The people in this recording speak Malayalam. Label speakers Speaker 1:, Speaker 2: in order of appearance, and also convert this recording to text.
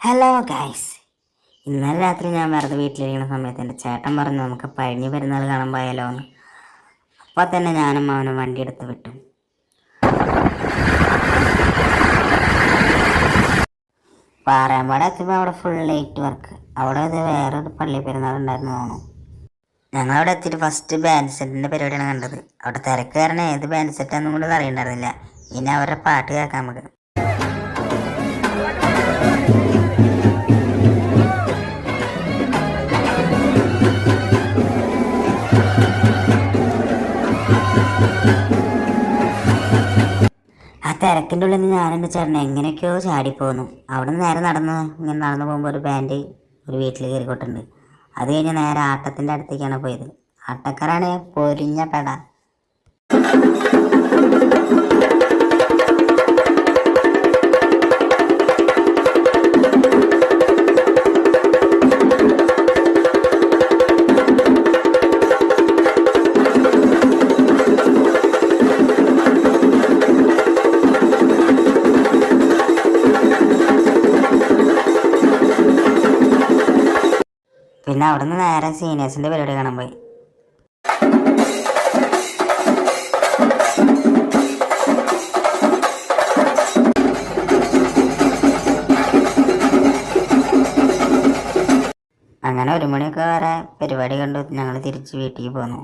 Speaker 1: ഹലോ ഗൈസ്, ഇന്നലെ രാത്രി ഞാൻ വെറുതെ വീട്ടിലിരിക്കുന്ന സമയത്ത് എൻ്റെ ചേട്ടൻ പറഞ്ഞു നമുക്ക് പഴഞ്ഞി പെരുന്നാൾ കാണാൻ പോയാലോ എന്ന്. അപ്പോൾ തന്നെ ഞാനും അവനും വണ്ടി എടുത്ത് വിട്ടു. പാറയമ്പാട് എത്തുമ്പോൾ അവിടെ ഫുൾ ലൈറ്റ് വർക്ക്. അവിടെ ഇത് വേറൊരു പള്ളി പെരുന്നാൾ ഉണ്ടായിരുന്നു തോന്നുന്നു. ഞങ്ങളവിടെ എത്തിയിട്ട് ഫസ്റ്റ് ബാൻഡ് സെറ്റിൻ്റെ പരിപാടിയാണ് കണ്ടത്. അവിടെ തിരക്ക് കാരണം ഏത് ബാൻഡ് സെറ്റാന്നും കൂടി അറിയണ്ടായിരുന്നില്ല. ഇനി അവരുടെ പാട്ട് കേൾക്കാം നമുക്ക്. ആ തിരക്കിൻ്റെ ഉള്ളിൽ നിന്ന് ഞാനെൻ്റെ ചേട്ടൻ എങ്ങനെയൊക്കെയോ ചാടിപ്പോന്നു. അവിടെ നിന്ന് നേരെ ഇങ്ങനെ നടന്നു പോകുമ്പോൾ ഒരു ബാൻഡ് ഒരു വീട്ടിൽ കയറിക്കൊട്ടുണ്ട്. അത് കഴിഞ്ഞ് നേരെ ആട്ടത്തിൻ്റെ അടുത്തേക്കാണ് പോയത്. ആട്ടക്കാരാണ് പൊരിഞ്ഞ പെട. പിന്നെ അവിടെ നിന്ന് നേരെ സീനിയേഴ്സിൻ്റെ പരിപാടി കാണാൻ പോയി. അങ്ങനെ 1 മണിയൊക്കെ വരെ പരിപാടി കണ്ടു ഞങ്ങൾ തിരിച്ച് വീട്ടിലേക്ക് പോന്നു.